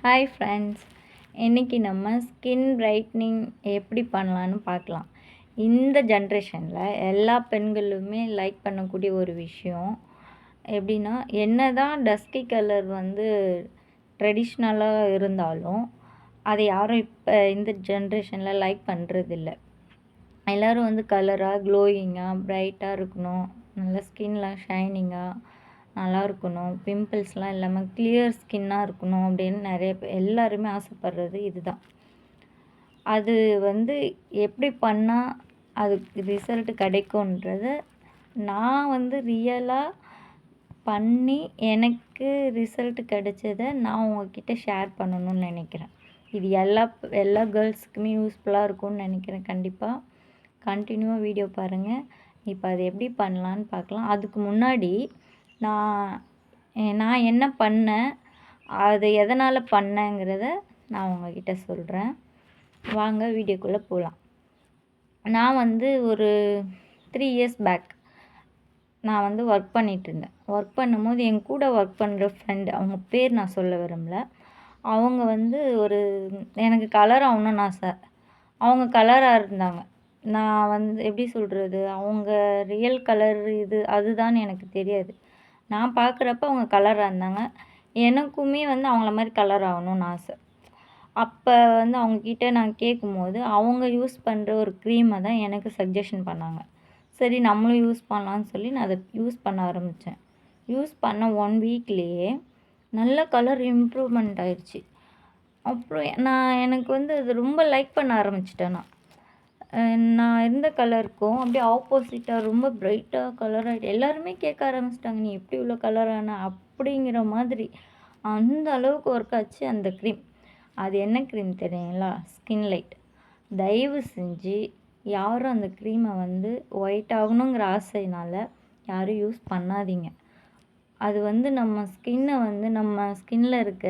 Hi friends, இன்றைக்கி நம்ம skin brightening எப்படி பண்ணலான்னு பார்க்கலாம். இந்த ஜென்ரேஷனில் எல்லா பெண்களுமே லைக் பண்ணக்கூடிய ஒரு விஷயம் எப்படின்னா, என்ன தான் டஸ்கி கலர் ட்ரெடிஷ்னலாக இருந்தாலும் அதை யாரும் இப்போ இந்த ஜென்ரேஷனில் லைக் பண்ணுறதில்ல. எல்லோரும் கலராக க்ளோயிங்காக பிரைட்டாக இருக்கணும், நல்ல ஸ்கின்லாம் ஷைனிங்காக நல்லா இருக்கணும், பிம்பிள்ஸ்லாம் இல்லாமல் கிளியர் ஸ்கின்னாக இருக்கணும் அப்படின்னு நிறைய எல்லாருமே ஆசைப்படுறது இதுதான். அது எப்படி பண்ணால் அதுக்கு ரிசல்ட் கிடைக்குன்றத நான் ரியலாக பண்ணி எனக்கு ரிசல்ட் கிடைச்சதை நான் உங்ககிட்ட ஷேர் பண்ணணும்னு நினைக்கிறேன். இது எல்லா கேர்ள்ஸுக்குமே யூஸ்ஃபுல்லாக இருக்கும்னு நினைக்கிறேன். கண்டிப்பாக கண்டினியூவாக வீடியோ பாருங்கள். இப்போ அது எப்படி பண்ணலான்னு பார்க்கலாம். அதுக்கு முன்னாடி நான் என்ன பண்ணேன், அது எதனால் பண்ணேங்கிறத நான் உங்ககிட்ட சொல்கிறேன். வாங்க வீடியோக்குள்ளே போகலாம். நான் ஒரு 3 இயர்ஸ் பேக் நான் ஒர்க் பண்ணிகிட்ருந்தேன். ஒர்க் பண்ணும்போது என் கூட ஒர்க் பண்ணுற ஃப்ரெண்டு, அவங்க பேர் நான் சொல்ல விரும்பல. அவங்க ஒரு எனக்கு கலர் ஆகணும்னு ஆசை. அவங்க கலராக இருந்தாங்க. நான் எப்படி சொல்கிறது, அவங்க ரியல் கலர் அதுதான் எனக்கு தெரியாது. நான் பார்க்குறப்ப அவங்க கலராக இருந்தாங்க. எனக்குமே அவங்கள மாதிரி கலர் ஆகணும்னு ஆசை. அப்போ அவங்கக்கிட்ட நான் கேட்கும்போது அவங்க யூஸ் பண்ணுற ஒரு க்ரீமை தான் எனக்கு சஜஷன் பண்ணாங்க. சரி நம்மளும் யூஸ் பண்ணலான்னு சொல்லி நான் அதை யூஸ் பண்ண ஆரம்பித்தேன். யூஸ் பண்ண 1 வீக்லேயே நல்ல கலர் இம்ப்ரூவ்மெண்ட் ஆயிடுச்சு. அப்புறம் எனக்கு அது ரொம்ப லைக் பண்ண ஆரம்பிச்சிட்டேன். நான் இருந்த கலருக்கும் அப்படியே ஆப்போசிட்டாக ரொம்ப பிரைட்டாக கலர் ஆகிட்டு எல்லாருமே கேட்க ஆரம்பிச்சிட்டாங்க, நீ எப்படி இவ்வளோ கலர் ஆன அப்படிங்கிற மாதிரி. அந்த அளவுக்கு ஒர்க் ஆச்சு அந்த க்ரீம். அது என்ன க்ரீம் தெரியுங்களா? Skin light. தயவு செஞ்சு யாரும் அந்த க்ரீமை ஒயிட் ஆகணுங்கிற ஆசையினால் யாரும் யூஸ் பண்ணாதீங்க. அது நம்ம ஸ்கின்னை நம்ம ஸ்கின்னில் இருக்க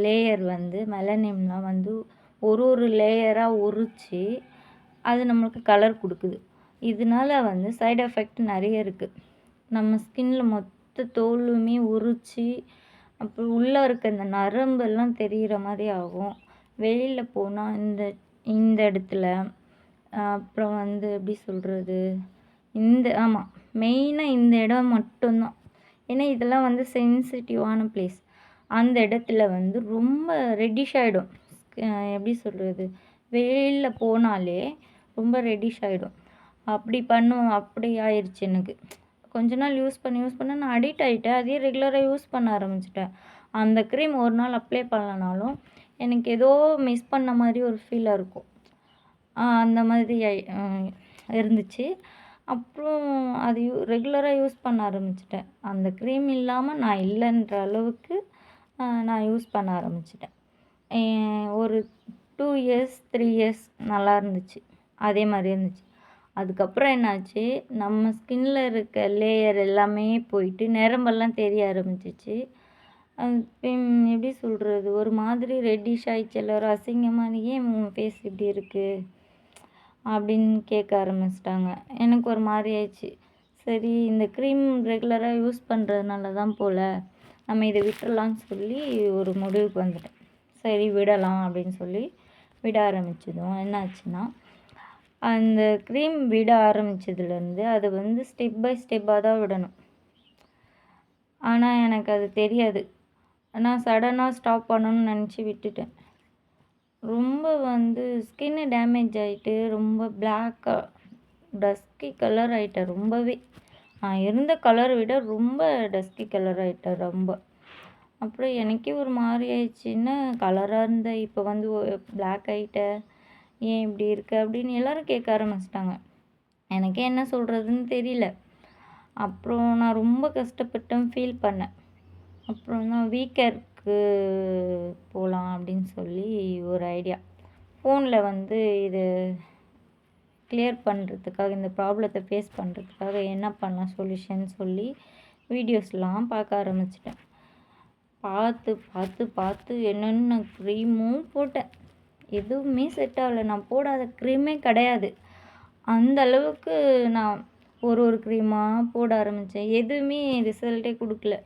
லேயர் மெலனின்லாம் ஒரு லேயராக உரித்து அது நம்மளுக்கு கலர் கொடுக்குது. இதனால சைடு எஃபெக்ட் நிறைய இருக்குது. நம்ம ஸ்கின்னில் மொத்த தோலுமே உரித்து அப்புறம் உள்ளே இருக்க இந்த நரம்பெல்லாம் தெரிகிற மாதிரி ஆகும். வெளியில் போனால் இந்த இடத்துல அப்புறம் எப்படி சொல்கிறது, ஆமாம், மெயினாக இந்த இடம் மட்டும்தான். ஏன்னா இதெல்லாம் சென்சிட்டிவான பிளேஸ். அந்த இடத்துல ரொம்ப ரெட்டிஷ் ஆகிடும். எப்படி சொல்கிறது, வெளியில் போனாலே ரொம்ப ரெட்டிஷ் ஆகிடும். அப்படி ஆயிடுச்சு எனக்கு. கொஞ்ச நாள் யூஸ் பண்ண நான் அடிக்ட் ஆகிட்டேன். அதே ரெகுலராக யூஸ் பண்ண ஆரம்பிச்சிட்டேன். அந்த க்ரீம் ஒரு நாள் அப்ளை பண்ணலனாலும் எனக்கு ஏதோ மிஸ் பண்ண மாதிரி ஒரு ஃபீலாக இருக்கும். அந்த மாதிரி இருந்துச்சு. அப்புறம் அது ரெகுலராக யூஸ் பண்ண ஆரம்பிச்சிட்டேன். அந்த க்ரீம் இல்லாமல் நான் இல்லைன்ற அளவுக்கு நான் யூஸ் பண்ண ஆரம்பிச்சிட்டேன். ஒரு 2 இயர்ஸ் 3 இயர்ஸ் நல்லா இருந்துச்சு. அதே மாதிரி இருந்துச்சு. அதுக்கப்புறம் என்னாச்சு, நம்ம ஸ்கின்னில் இருக்க லேயர் எல்லாமே போயிட்டு நரம்பெல்லாம் தெரிய ஆரம்பிச்சிச்சு. எப்படி சொல்கிறது, ஒரு மாதிரி ரெட்டிஷ் ஆகிடுச்சு. எல்லோரும் அசிங்கமாக, ஏன் உன் ஃபேஸ் இப்படி இருக்குது அப்படின்னு கேட்க ஆரம்பிச்சிட்டாங்க. எனக்கு ஒரு மாதிரி ஆயிடுச்சு. சரி இந்த க்ரீம் ரெகுலராக யூஸ் பண்ணுறதுனால தான் போல் நம்ம இதை விட்டுறலான்னு சொல்லி ஒரு முடிவுக்கு வந்துட்டேன். சரி விடலாம் அப்படின்னு சொல்லி விட ஆரம்பித்ததும் என்னாச்சுன்னா, அந்த க்ரீம் விட ஆரம்பித்ததுலேருந்து அது ஸ்டெப் பை ஸ்டெப்பாக தான் விடணும். ஆனால் எனக்கு அது தெரியாது. நான் சடனாக ஸ்டாப் பண்ணணும்னு நினச்சி விட்டுட்டேன். ரொம்ப ஸ்கின்னு டேமேஜ் ஆகிட்டு ரொம்ப பிளாக்காக டஸ்கி கலர் ஆகிட்டேன். ரொம்பவே நான் இருந்த கலரை விட ரொம்ப டஸ்கி கலர் ஆகிட்டேன் ரொம்ப. அப்புறம் எனக்கே ஒரு மாதிரி ஆயிடுச்சுன்னு, கலராக இருந்த இப்போ பிளாக் ஆகிட்ட, ஏன் இப்படி இருக்க அப்படின்னு எல்லோரும் கேட்க ஆரம்பிச்சிட்டாங்க. எனக்கே என்ன சொல்கிறதுன்னு தெரியல. அப்புறம் நான் ரொம்ப கஷ்டப்பட்டேன், ஃபீல் பண்ணேன். அப்புறம் தான் வீக்கருக்கு போகலாம் அப்படின்னு சொல்லி ஒரு ஐடியா. ஃபோனில் இது கிளியர் பண்ணுறதுக்காக, இந்த ப்ராப்ளத்தை ஃபேஸ் பண்ணுறதுக்காக என்ன பண்ணலாம் சொல்யூஷன் சொல்லி வீடியோஸ்லாம் பார்க்க ஆரம்பிச்சிட்டேன். பார்த்து என்னென்ன க்ரீமும் போட்டேன். எதுவுமே செட் ஆகலை. நான் போடாத க்ரீமே கிடையாது. அந்த அளவுக்கு நான் ஒரு க்ரீமாக போட ஆரம்பித்தேன். எதுவுமே ரிசல்ட்டே கொடுக்கல.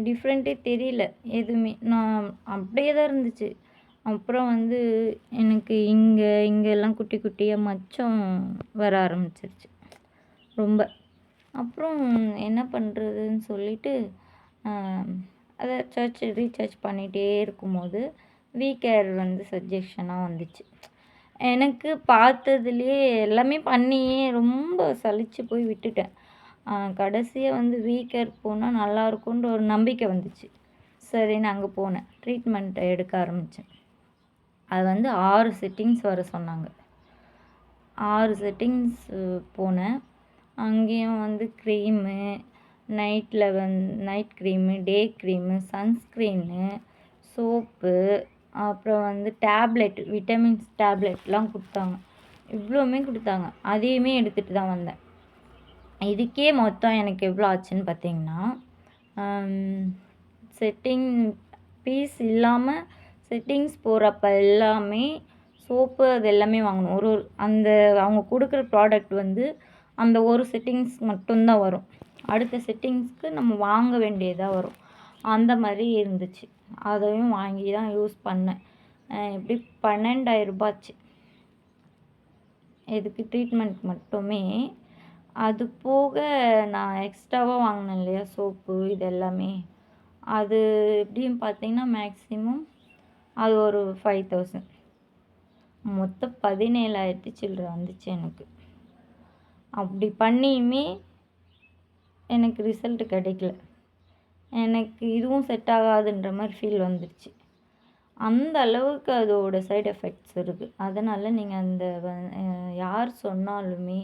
டிஃப்ரெண்ட்டே தெரியல எதுவுமே. நான் அப்படியே தான் இருந்துச்சு. அப்புறம் வந்து எனக்கு இங்கெல்லாம் குட்டி குட்டியாக மச்சம் வர ஆரம்பிச்சிருச்சு ரொம்ப. அப்புறம் என்ன பண்ணுறதுன்னு சொல்லிட்டு அதை ரீசார்ஜ் பண்ணிகிட்டே இருக்கும்போது கேர் வந்து சஜஷனாக வந்துச்சு. எனக்கு பார்த்ததுலேயே எல்லாமே பண்ணியே ரொம்ப சலிச்சு போய் விட்டுட்டேன். கடைசியாக வந்து கேர் போனால் நல்லாயிருக்குன்ற ஒரு நம்பிக்கை வந்துச்சு. சரின்னு அங்கே போனேன். ட்ரீட்மெண்ட் எடுக்க ஆரம்பித்தேன். அது வந்து 6 செட்டிங்ஸ் வர சொன்னாங்க. 6 செட்டிங்ஸ் போனேன். அங்கேயும் வந்து க்ரீமு, நைட் க்ரீமு, டே க்ரீமு, சன்ஸ்க்ரீனு, சோப்பு, அப்புறம் வந்து டேப்லெட், விட்டமின்ஸ் டேப்லெட்லாம் கொடுத்தாங்க. இவ்வளோவுமே கொடுத்தாங்க. அதையுமே எடுத்துகிட்டு தான் வந்தேன். இதுக்கே மொத்தம் எனக்கு எவ்வளோ ஆச்சுன்னு பார்த்தீங்கன்னா, செட்டிங் பீஸ் இல்லாமல் செட்டிங்ஸ் போகிறப்ப எல்லாமே சோப்பு அது எல்லாமே வாங்கணும். அந்த அவங்க கொடுக்குற ப்ராடக்ட் வந்து அந்த ஒரு செட்டிங்ஸ் மட்டும்தான் வரும். அடுத்த செட்டிங்ஸ்க்கு நம்ம வாங்க வேண்டியதாக வரும். அந்த மாதிரி இருந்துச்சு. அதையும் வாங்கி தான் யூஸ் பண்ணேன். எப்படி 12,000 ஆச்சு. இதுக்கு ட்ரீட்மெண்ட் மட்டுமே. அது போக நான் எக்ஸ்ட்ராவாக வாங்கினேன் இல்லையா சோப்பு இது எல்லாமே. அது எப்படின்னு பார்த்தீங்கன்னா மேக்ஸிமம் அது ஒரு 5,000. மொத்தம் 17,000 சில்லற வந்துச்சு எனக்கு. அப்படி பண்ணியுமே எனக்கு ரிசல்ட் கிடைக்கல. எனக்கு இதுவும் செட் ஆகாதுன்ற மாதிரி ஃபீல் வந்துடுச்சு. அந்த அளவுக்கு அதோட சைடு எஃபெக்ட்ஸ் இருக்குது. அதனால் நீங்கள் அந்த யார் சொன்னாலுமே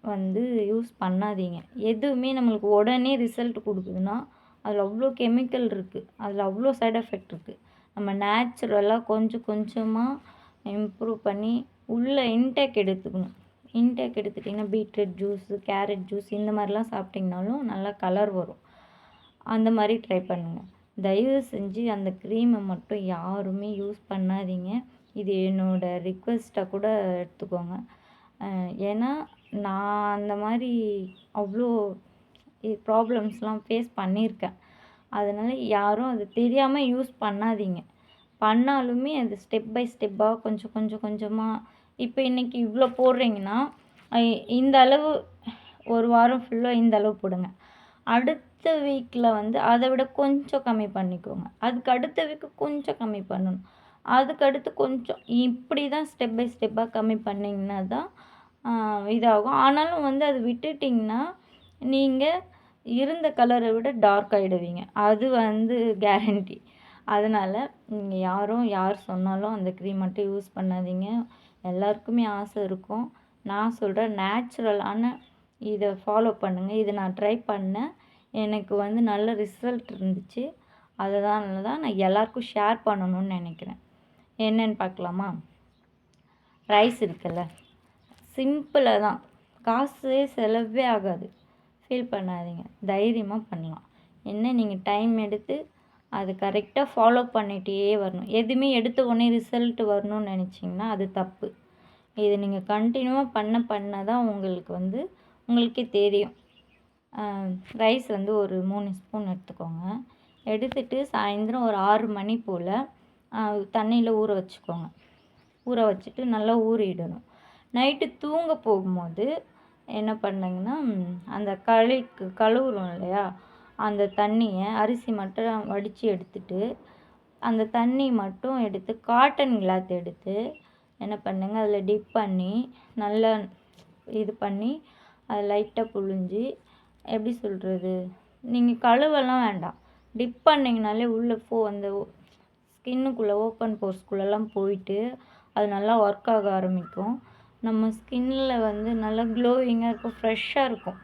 வந்து யூஸ் பண்ணாதீங்க. எதுவுமே நம்மளுக்கு உடனே ரிசல்ட் கொடுக்குதுன்னா அதில் அவ்வளோ கெமிக்கல் இருக்குது. அதில் அவ்வளோ சைடு எஃபெக்ட் இருக்குது. நம்ம நேச்சுரலாக கொஞ்சம் கொஞ்சமாக இம்ப்ரூவ் பண்ணி உள்ள இன்டேக் எடுத்துக்கணும். இன்டேக் எடுத்துட்டிங்கன்னா பீட்ரூட் ஜூஸு, கேரட் ஜூஸ் இந்த மாதிரிலாம் சாப்பிட்டிங்கனாலும் நல்லா கலர் வரும். அந்த மாதிரி ட்ரை பண்ணுங்கள். தயவு செஞ்சு அந்த க்ரீமை மட்டும் யாருமே யூஸ் பண்ணாதீங்க. இது என்னோடய ரிக்வெஸ்ட்டாக கூட எடுத்துக்கோங்க. ஏன்னா நான் அந்த மாதிரி அவ்வளோ ப்ராப்ளம்ஸ்லாம் ஃபேஸ் பண்ணியிருக்கேன். அதனால் யாரும் அது தெரியாமல் யூஸ் பண்ணாதீங்க. பண்ணாலுமே அது ஸ்டெப் பை ஸ்டெப்பாக கொஞ்சம் கொஞ்சமாக இப்போ இன்றைக்கி இவ்வளோ போடுறீங்கன்னா இந்த அளவு ஒரு வாரம் ஃபுல்லாக இந்த அளவு போடுங்க. அடுத்த வீக்கில் வந்து அதை விட கொஞ்சம் கம்மி பண்ணிக்கோங்க. அதுக்கு அடுத்த வீக்கு கொஞ்சம் கம்மி பண்ணணும். அதுக்கடுத்து கொஞ்சம் இப்படி தான் ஸ்டெப் பை ஸ்டெப்பாக கம்மி பண்ணிங்கன்னா தான் இதாகும். ஆனாலும் வந்து அது விட்டுட்டிங்கன்னா நீங்கள் இருந்த கலரை விட டார்க் ஆகிடுவீங்க. அது வந்து கேரண்டி. அதனால் நீங்கள் யார் சொன்னாலும் அந்த க்ரீம் மட்டும் யூஸ் பண்ணாதீங்க. எல்லாருக்குமே ஆசை இருக்கும். நான் சொல்கிறேன் நேச்சுரலான இதை ஃபாலோ பண்ணுங்கள். இதை நான் ட்ரை பண்ணேன். எனக்கு வந்து நல்ல ரிசல்ட் இருந்துச்சு. அதனால தான் நான் எல்லாருக்கும் ஷேர் பண்ணணும்னு நினைக்கிறேன். என்னென்னு பார்க்கலாமா? ரைஸ் இருக்குல்ல, சிம்பிளாக தான், காசே செலவே ஆகாது. ஃபீல் பண்ணாதீங்க, தைரியமாக பண்ணலாம். என்ன நீங்கள் டைம் எடுத்து அது கரெக்டாக ஃபாலோ பண்ணிகிட்டே வரணும். எதுவுமே எடுத்த உடனே ரிசல்ட் வரணும்னு நினச்சிங்கன்னா அது தப்பு. இது நீங்கள் கண்டினியூவாக பண்ண தான் உங்களுக்கு வந்து உங்களுக்கே தெரியும். ரைஸ் வந்து ஒரு 3 ஸ்பூன் எடுத்துக்கோங்க. எடுத்துகிட்டு சாயந்தரம் ஒரு 6 மணி போல் தண்ணியில் ஊற வச்சுக்கோங்க. ஊற வச்சுட்டு நல்லா ஊறிடணும். நைட்டு தூங்க போகும்போது என்ன பண்ணுங்கன்னா அந்த கழுவுறோம் இல்லையா, அந்த தண்ணியை அரிசி மட்டும் வடித்து எடுத்துட்டு அந்த தண்ணி மட்டும் எடுத்து காட்டன் கிளாத் எடுத்து என்ன பண்ணுங்க அதில் டிப் பண்ணி நல்லா இது பண்ணி அதை லைட்டாக புழிஞ்சி, எப்படி சொல்கிறது, நீங்கள் கழுவெல்லாம் வேண்டாம், டிப் பண்ணிங்கனாலே உள்ளே அந்த ஸ்கின்னுக்குள்ளே ஓப்பன் போர்ஸ்குள்ளெல்லாம் போயிட்டு அது நல்லா ஒர்க் ஆக ஆரம்பிக்கும். நம்ம ஸ்கின்னில் வந்து நல்லா க்ளோயிங்காக இருக்கும், ஃப்ரெஷ்ஷாக இருக்கும்.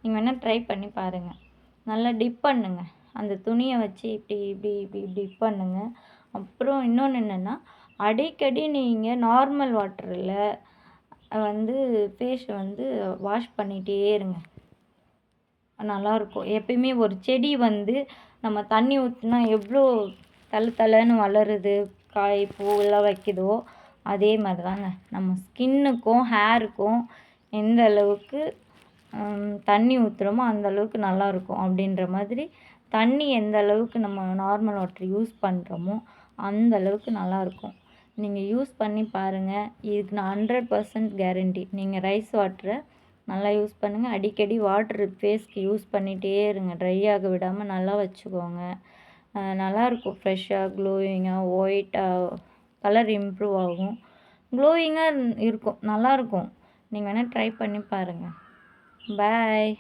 நீங்கள் வேணால் ட்ரை பண்ணி பாருங்கள். நல்லா டிப் பண்ணுங்கள். அந்த துணியை வச்சு இப்படி இப்படி இப்படி டிப் பண்ணுங்கள். அப்புறம் இன்னொன்று என்னென்னா, அடிக்கடி நீங்கள் நார்மல் வாட்டரில் வந்து ஃபேஸை வந்து வாஷ் பண்ணிகிட்டே இருங்க. நல்லாயிருக்கும். எப்பயுமே ஒரு செடி வந்து நம்ம தண்ணி ஊற்றினா எவ்வளோ தழைன்னு வளருது, காய் பூவெல்லாம் வைக்குதோ அதே மாதிரி தாங்க நம்ம ஸ்கின்னுக்கும் ஹேருக்கும் எந்த அளவுக்கு தண்ணி ஊற்றுறோமோ அந்த அளவுக்கு நல்லாயிருக்கும் அப்படின்ற மாதிரி தண்ணி எந்த அளவுக்கு நம்ம நார்மல் வாட்டர் யூஸ் பண்ணுறோமோ அந்த அளவுக்கு நல்லாயிருக்கும். நீங்கள் யூஸ் பண்ணி பாருங்கள். இதுக்கு நான் 100% கேரண்டி. நீங்கள் ரைஸ் வாட்டரை நல்லா யூஸ் பண்ணுங்கள். அடிக்கடி வாட்ரு ஃபேஸ்க்கு யூஸ் பண்ணிகிட்டே இருங்க. ட்ரை ஆக விடாமல் நல்லா வச்சுக்கோங்க. நல்லாயிருக்கும். ஃப்ரெஷ்ஷாக க்ளோயிங்காக ஒயிட்டாக கலர் இம்ப்ரூவ் ஆகும். க்ளோயிங்காக இருக்கும். நல்லாயிருக்கும். நீங்கள் வேணால் ட்ரை பண்ணி பாருங்கள். பாய்.